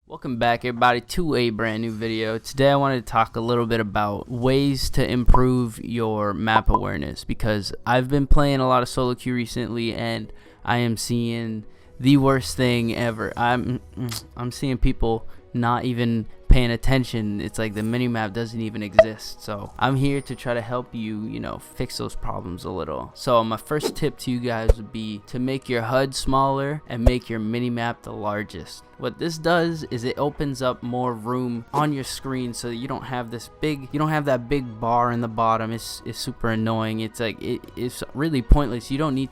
Welcome back everybody to a brand new video. Today I wanted to talk a little bit about ways to improve your map awareness, because I've been playing a lot of solo queue recently and I am seeing the worst thing ever. I'm seeing people not even paying attention. It's like the minimap doesn't even exist. So I'm here to try to help you, fix those problems a little. So my first tip to you guys would be to make your HUD smaller and make your minimap the largest. What this does is it opens up more room on your screen so that you don't have that big bar in the bottom. It's super annoying. It's like it's really pointless. You don't need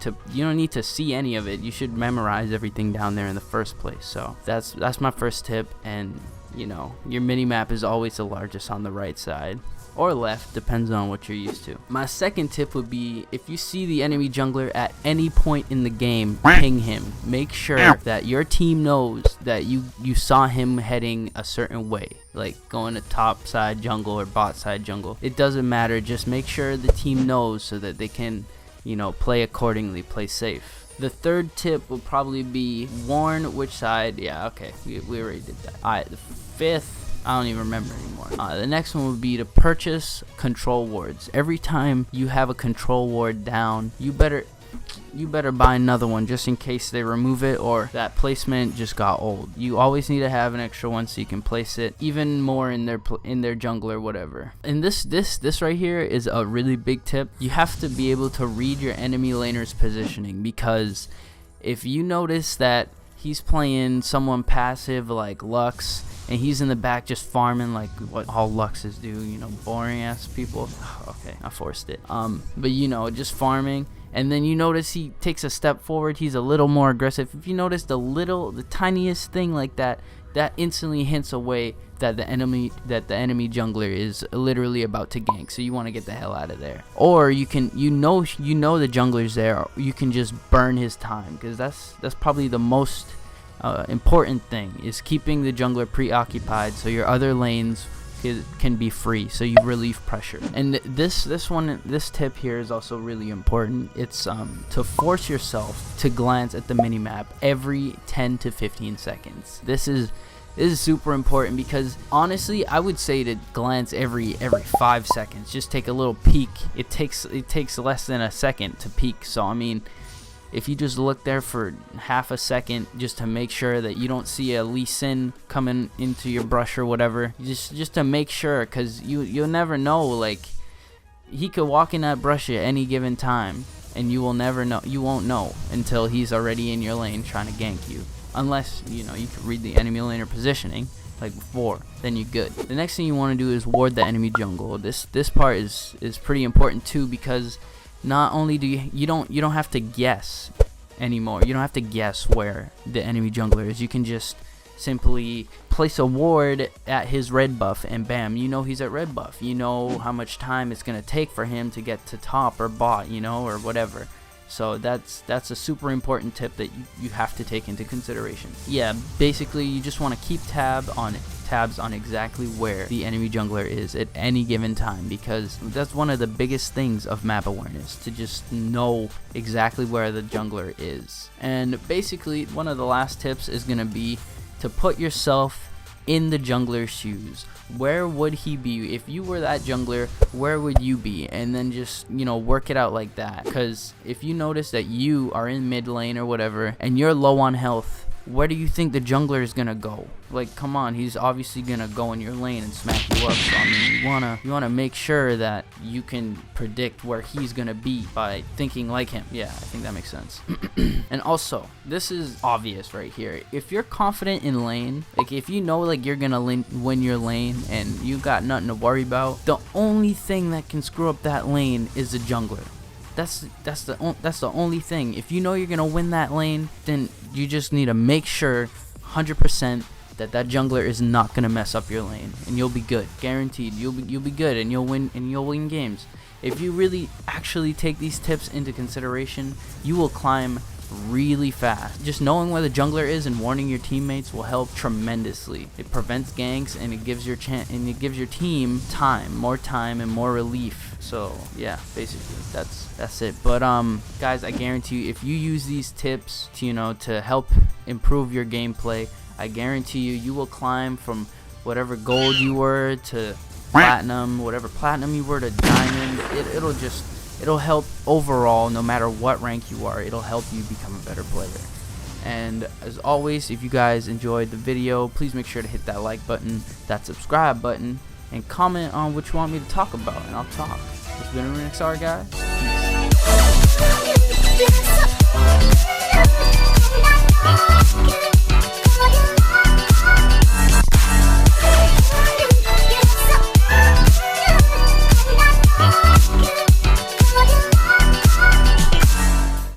to see any of it. You should memorize everything down there in the first place. So that's my first tip. And your minimap is always the largest on the right side or left, depends on what you're used to. My second tip would be, if you see the enemy jungler at any point in the game, ping him. Make sure that your team knows that you saw him heading a certain way, like going to top side jungle or bot side jungle. It doesn't matter, just make sure the team knows so that they can play accordingly, play safe. The third tip would probably be warn which side. Yeah, okay, we already did that. Alright, the fifth, I don't even remember anymore. The next one would be to purchase control wards. Every time you have a control ward down, you better buy another one just in case they remove it or that placement just got old. You always need to have an extra one so you can place it even more in their jungle or whatever. And this right here is a really big tip. You have to be able to read your enemy laner's positioning, because if you notice that he's playing someone passive like Lux and he's in the back just farming like what all Luxes do, boring ass people. Okay, I forced it. But just farming, and then you notice he takes a step forward, he's a little more aggressive. If you notice the tiniest thing like that, that instantly hints away that the enemy jungler is literally about to gank, so you want to get the hell out of there. Or you can the jungler's there, you can just burn his time, because that's probably the most important thing, is keeping the jungler preoccupied so your other lanes can be free, so you relieve pressure. And this tip here is also really important. It's to force yourself to glance at the minimap every 10 to 15 seconds. This is super important, because honestly I would say to glance every 5 seconds. Just take a little peek. It takes less than a second to peek. So I mean, if you just look there for half a second just to make sure that you don't see a Lee Sin coming into your brush or whatever, just to make sure, because you'll never know, like he could walk in that brush at any given time and you won't know until he's already in your lane trying to gank you, unless you can read the enemy laner positioning like before, then you're good. The next thing you want to do is ward the enemy jungle. This part is pretty important too, because not only do you don't have to guess anymore. You don't have to guess where the enemy jungler is. You can just simply place a ward at his red buff and bam, he's at red buff. You know how much time it's gonna take for him to get to top or bot, or whatever. So that's a super important tip that you have to take into consideration. Yeah, basically you just want to keep tabs on exactly where the enemy jungler is at any given time, because that's one of the biggest things of map awareness, to just know exactly where the jungler is. And basically one of the last tips is going to be to put yourself in the jungler's shoes. Where would he be if you were that jungler? Where would you be? And then just work it out like that, because if you notice that you are in mid lane or whatever and you're low on health, where do you think the jungler is gonna go? Like, come on, he's obviously gonna go in your lane and smack you up. So I mean, you wanna make sure that you can predict where he's gonna be by thinking like him. Yeah, I think that makes sense. And also, this is obvious right here. If you're confident in lane, like if you know like you're gonna win your lane and you got nothing to worry about, the only thing that can screw up that lane is the jungler. That's the only thing. If you know you're gonna win that lane, then you just need to make sure 100% that jungler is not gonna mess up your lane, and you'll be good, guaranteed. You'll be good, and you'll win games. If you really actually take these tips into consideration, you will climb really fast. Just knowing where the jungler is and warning your teammates will help tremendously. It prevents ganks, and it gives your team more time and more relief. So yeah, basically that's it. But guys, I guarantee you, if you use these tips to to help improve your gameplay, I guarantee you will climb from whatever gold you were to platinum, whatever platinum you were to diamond. It'll help overall, no matter what rank you are. It'll help you become a better player. And as always, if you guys enjoyed the video, please make sure to hit that like button, that subscribe button, and comment on what you want me to talk about, and I'll talk. It's been RenixR, guys. Peace.